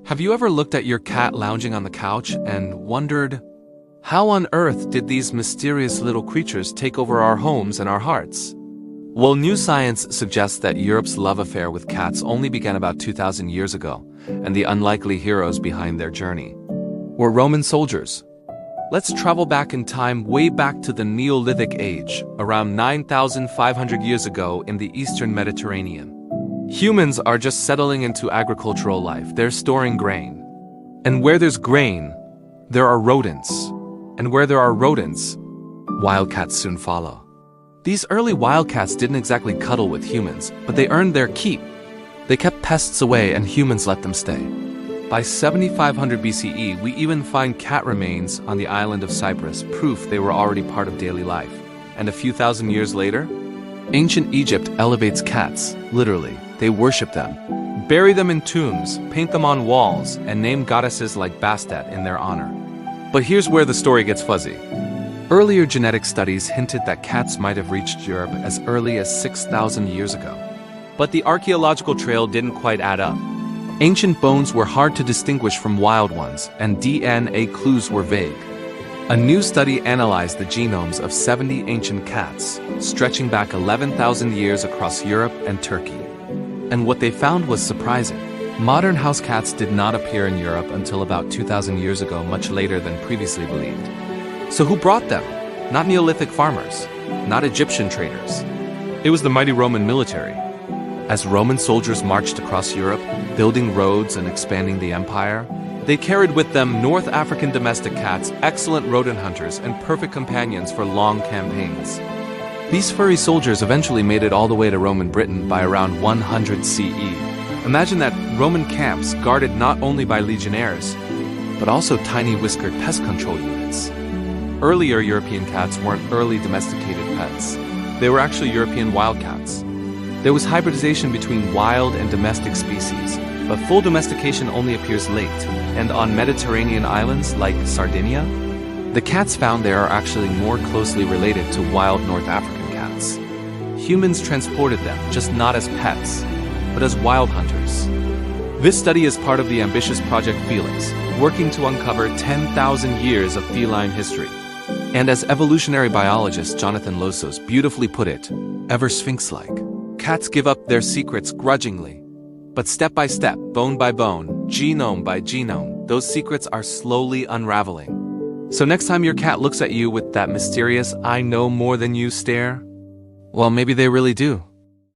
Have you ever looked at your cat lounging on the couch and wondered, how on earth did these mysterious little creatures take over our homes and our hearts? Well, new science suggests that Europe's love affair with cats only began about 2,000 years ago, and the unlikely heroes behind their journey were Roman soldiers. Let's travel back in time, way back to the Neolithic age, around 9,500 years ago in the eastern Mediterranean. Humans are just settling into agricultural life. They're storing grain. And where there's grain, there are rodents. And where there are rodents, wildcats soon follow. These early wildcats didn't exactly cuddle with humans, but they earned their keep. They kept pests away and humans let them stay. By 7500 BCE, we even find cat remains on the island of Cyprus, proof they were already part of daily life. And a few thousand years later, ancient Egypt elevates cats, literally. They worship them, bury them in tombs, paint them on walls, and name goddesses like Bastet in their honor. But here's where the story gets fuzzy. Earlier genetic studies hinted that cats might have reached Europe as early as 6,000 years ago. But the archaeological trail didn't quite add up. Ancient bones were hard to distinguish from wild ones, and DNA clues were vague. A new study analyzed the genomes of 70 ancient cats, stretching back 11,000 years across Europe and Turkey. And what they found was surprising. Modern house cats did not appear in Europe until about 2,000 years ago, much later than previously believed. So who brought them? Not Neolithic farmers, not Egyptian traders. It was the mighty Roman military. As Roman soldiers marched across Europe, building roads and expanding the empire, they carried with them North African domestic cats, excellent rodent hunters, and perfect companions for long campaigns. These furry soldiers eventually made it all the way to Roman Britain by around 100 CE. Imagine that, Roman camps guarded not only by legionnaires, but also tiny whiskered pest control units. Earlier European cats weren't early domesticated pets. They were actually European wildcats. There was hybridization between wild and domestic species, but full domestication only appears late, and on Mediterranean islands like Sardinia, the cats found there are actually more closely related to wild North African cats. Humans transported them, just not as pets, but as wild hunters. This study is part of the ambitious Project Felix, working to uncover 10,000 years of feline history. And as evolutionary biologist Jonathan Losos beautifully put it, ever sphinx-like, cats give up their secrets grudgingly. But step by step, bone by bone, genome by genome, those secrets are slowly unraveling. So next time your cat looks at you with that mysterious "I know more than you" stare, well, maybe they really do.